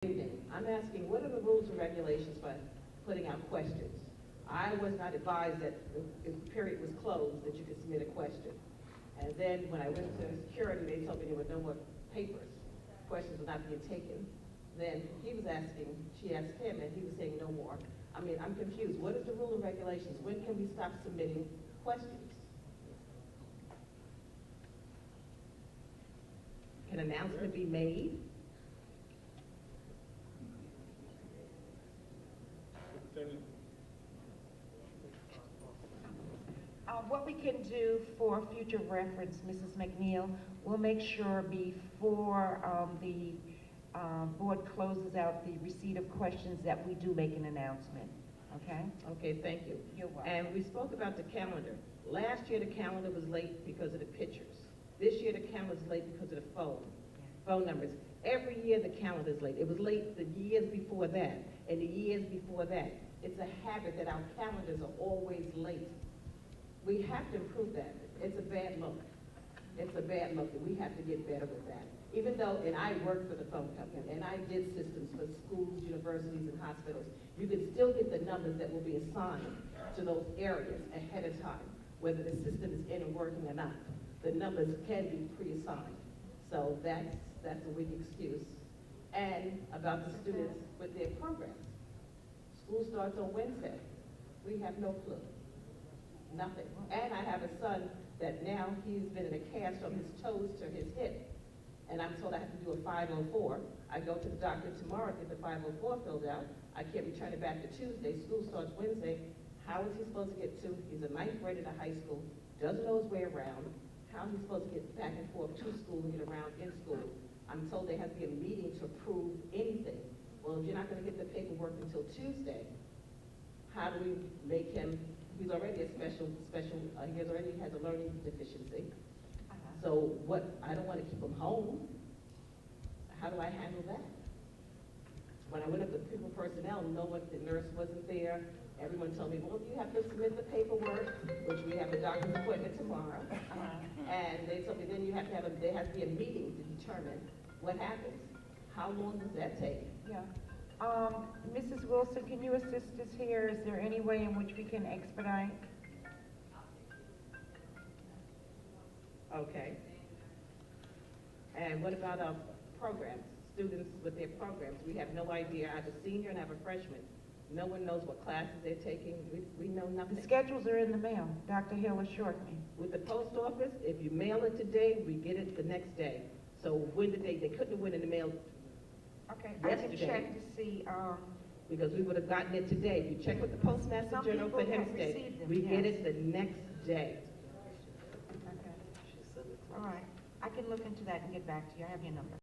Evening. I'm asking, what are the rules and regulations for putting out questions? I was not advised that if the period was closed, that you could submit a question. And then when I went to security, they told me there were no more papers. Questions were not being taken. Then he was asking, she asked him, and he was saying no more. I mean, I'm confused. What is the rule and regulations? When can we stop submitting questions? Can an announcement be made? What we can do for future reference, Mrs. McNeil, we'll make sure before the board closes out the receipt of questions that we do make an announcement, okay? Okay, thank you. You're welcome. And we spoke about the calendar. Last year, the calendar was late because of the pictures. This year, the calendar is late because of the phone numbers. Every year, the calendar is late. It was late the years before that, and the years before that. It's a habit that our calendars are always late. We have to improve that. It's a bad look. It's a bad look, and we have to get better with that. Even though, and I worked for the phone company, and I did systems for schools, universities, and hospitals, you can still get the numbers that will be assigned to those areas ahead of time, whether the system is in and working or not. The numbers can be pre-assigned. So that's a weak excuse. And about the students with their programs. School starts on Wednesday. We have no clue. Nothing. And I have a son that now he's been in a cast from his toes to his hip. And I'm told I have to do a 504. I go to the doctor tomorrow to get the 504 filled out. I can't return it back to Tuesday. School starts Wednesday. How is he supposed to get to? He's a ninth grader to high school, doesn't know his way around. How is he supposed to get back and forth to school and get around in school? I'm told there has to be a meeting to approve anything. Well, if you're not going to get the paperwork until Tuesday, how do we make him? He's already a he already has a learning deficiency. So what, I don't want to keep him home. How do I handle that? When I went up to people personnel, the nurse wasn't there. Everyone told me, well, you have to submit the paperwork, which we have a doctor's appointment tomorrow. And they told me then there has to be a meeting to determine what happens. How long does that take? Yeah. Mrs. Wilson, can you assist us here? Is there any way in which we can expedite? Okay. And what about our programs? Students with their programs, we have no idea. I have a senior and I have a freshman. No one knows what classes they're taking. We know nothing. The schedules are in the mail. Dr. Hill assured me. With the post office, if you mail it today, we get it the next day. So when did they couldn't have went in the mail Okay, yesterday. I can check to see. Because we would have gotten it today. If you check with the Postmaster Some General for people have Hempstead, received them, we get yes. it the next day. Okay. All right. I can look into that and get back to you. I have your number.